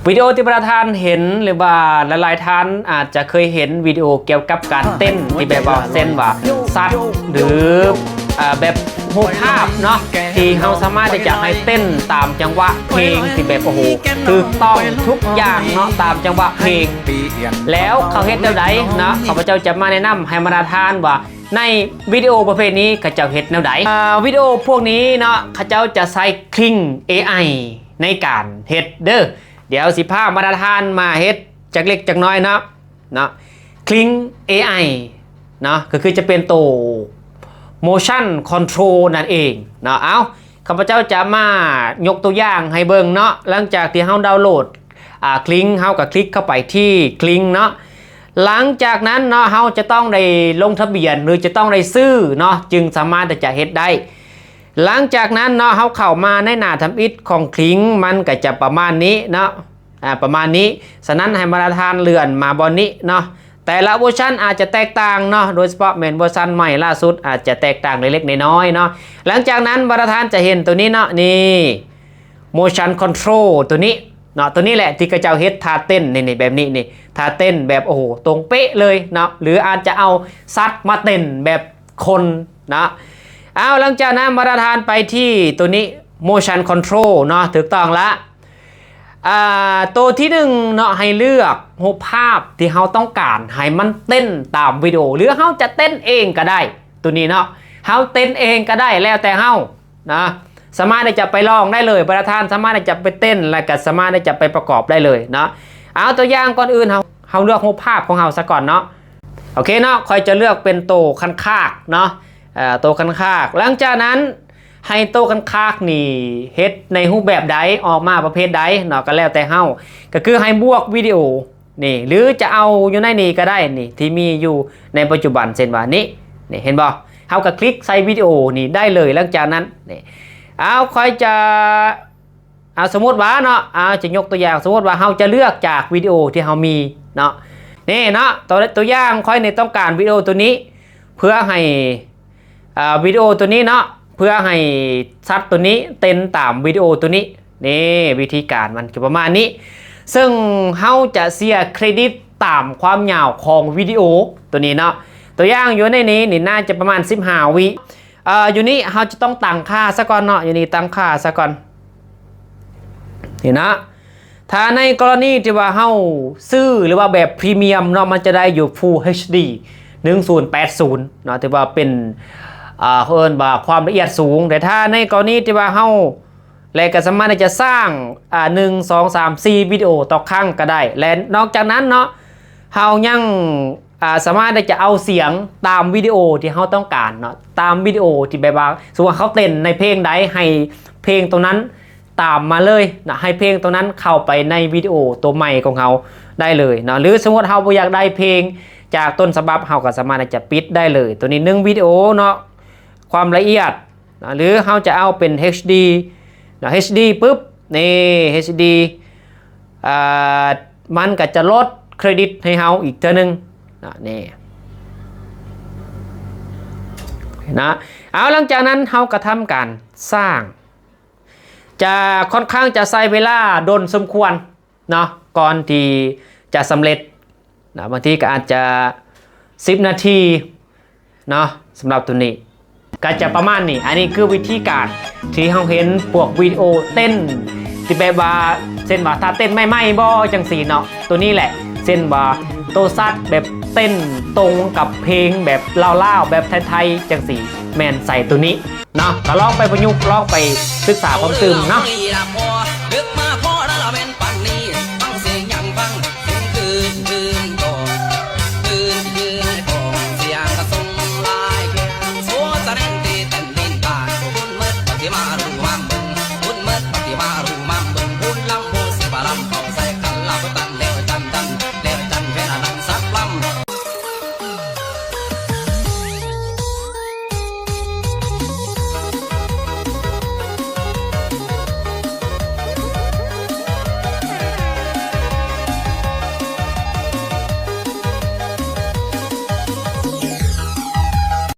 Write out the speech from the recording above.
วิดีโอที่ประธานเห็นหรือว่าหลายๆท่านอาจจะเคยเห็นวิดีโอเกี่ยวกับการเต้นที่แบบว่าเส้นว่าซัดหรือแบบโฮภาพเนาะที่เราสามารถจะให้เต้นตามจังหวะเพลงที่แบบโอ้โหถูกต้องทุกอย่างเนาะตามจังหวะเพลงแล้วเขาเฮ็ดแนวใดนะข้าพเจ้าจะมาแนะนำให้ประธานว่าในวิดีโอประเภทนี้เขาเจ้าเฮ็ดแนวใดวิดีโอพวกนี้เนาะเขาเจ้าจะใช้คลิง AI ในการเฮ็ดเด้อเดี๋ยวสิพามาตรฐานมาเฮ็ดจากเล็กจากน้อยเนาะคลิง AI เนาะก็คือจะเป็นตัว motion control นั่นเองเนาะเอาข้าพเจ้าจะมายกตัวอย่างให้เบิ่งเนาะหลังจากที่เฮาดาวน์โหลดคลิงเฮาก็คลิกเข้าไปที่คลิงเนาะหลังจากนั้นเนาะเฮาจะต้องได้ลงทะเบียนหรือจะต้องได้ซื้อเนาะจึงสามารถจะเฮ็ดได้หลังจากนั้นเนาะเฮาเข้ามาในหน้าทำอิฐของคลิงมันก็จะประมาณนี้เนาะประมาณนี้ฉะนั้นให้ประธานเลื่อนมาบนนี้เนาะแต่ละเวอร์ชันอาจจะแตกต่างเนาะโดยเฉพาะเมนเวอร์ชันใหม่ล่าสุดอาจจะแตกต่างเล็กๆน้อยๆเนาะหลังจากนั้นประธานจะเห็นตัวนี้เนาะนี่ motion control ตัวนี้เนาะตัวนี้แหละที่กระเจ้าเฮ็ดท่าเต้นนี่แบบนี้นี่ท่าเต้นแบบโอ้โหตรงเป๊ะเลยเนาะหรืออาจจะเอาซัดมาเต้นแบบคนนะเอาหลังจากนั้นประธานไปที่ตัวนี้ motion control เนาะถูกต้องละตัวที่หนึ่งเนาะให้เลือกรูปภาพที่เราต้องการให้มันเต้นตามวิดีโอหรือเราจะเต้นเองก็ได้ตัวนี้เนาะเราเต้นเองก็ได้แล้วแต่เรานะสามารถจะไปลองได้เลยประธานสามารถจะไปเต้นและก็สามารถจะไปประกอบได้เลยเนาะเอาตัวอย่างก่อนอื่นเราเลือกรูปภาพของเราซะก่อนเนาะโอเคเนาะค่อยจะเลือกเป็นโตคันคากเนาะโตคันคากหลังจากนั้นให้โตคันคากนี่เฮ็ดในรูปแบบใดออกมาประเภทใดเนาะก็แล้วแต่เฮาก็คือให้บวกวิดีโอนี่หรือจะเอาอยู่ในนี้ก็ได้นี่ที่มีอยู่ในปัจจุบันเช่นว่านี้นี่เห็นบ่เฮาก็คลิกใส่วิดีโอนี่ได้เลยหลังจากนั้นนี่เอาค่อยจะสมมติว่าเนาะจะยกตัวอย่างสมมติว่าเฮาจะเลือกจากวิดีโอที่เฮามีเนาะนี่เนาะตัวอย่างค่อยในต้องการวิดีโอตัวนี้เพื่อให้วิดีโอตัวนี้เนาะเพื่อให้ซัดตัวนี้เต้นตามวิดีโอตัวนี้นี่วิธีการมันคือประมาณนี้ซึ่งเฮาจะเสียเครดิตตามความยาวของวิดีโอตัวนี้เนาะตัวอย่างอยู่ในนี้นี่น่าจะประมาณ15วิอยู่นี่เฮาจะต้องตั้งค่าซะก่อนเนาะอยู่นี่ตั้งค่าซะก่อนนี่นะถ้าในกรณีที่ว่าเฮาซื้อหรือว่าแบบพรีเมียมเนาะมันจะได้อยู่ Full HD 1080เนาะถือว่าเป็นเอิ้นว่าความละเอียดสูงแต่ถ้าในกรณีที่ว่าเฮาและก็สามารถจะสร้าง1 2 3 4วิดีโอต่อครั้งก็ได้และนอกจากนั้นเนาะเฮายังสามารถจะเอาเสียงตามวิดีโอที่เขาต้องการเนาะตามวิดีโอที่แบบว่าสมมติว่าเขาเต้นในเพลงใดให้เพลงตรงนั้นตามมาเลยนะให้เพลงตรงนั้นเข้าไปในวิดีโอตัวใหม่ของเขาได้เลยเนาะหรือสมมติเขาอยากได้เพลงจากต้นฉบับเขาก็สามารถจะปิดได้เลยตัวนี้1วิดีโอเนาะความละเอียดนะหรือเขาจะเอาเป็น HD นะ HD ปุ๊บนี่ HD มันก็จะลดเครดิตให้เขาอีกเท่านึงนี่นะเอาหลังจากนั้นเขากระทำการสร้างจะค่อนข้างจะใช้เวลาโดนสมควรเนาะก่อนที่จะสำเร็จนะบางทีก็อาจจะ10นาทีเนาะสำหรับตัวนี้ก็จะประมาณนี้อันนี้คือวิธีการที่เราเห็นพวกวิดีโอเต้นที่แบบว่าเช่นว่าถ้าเต้นไม่บ่จังสีเนาะตัวนี้แหละเช่นว่าโตซัดแบบเต้นตรงกับเพลงแบบเล่าๆแบบไทยๆจังสีแมนใส่ตัวนี้เนาะก็ลองไปประยุกต์ลองไปศึกษาความตื่นเนาะมา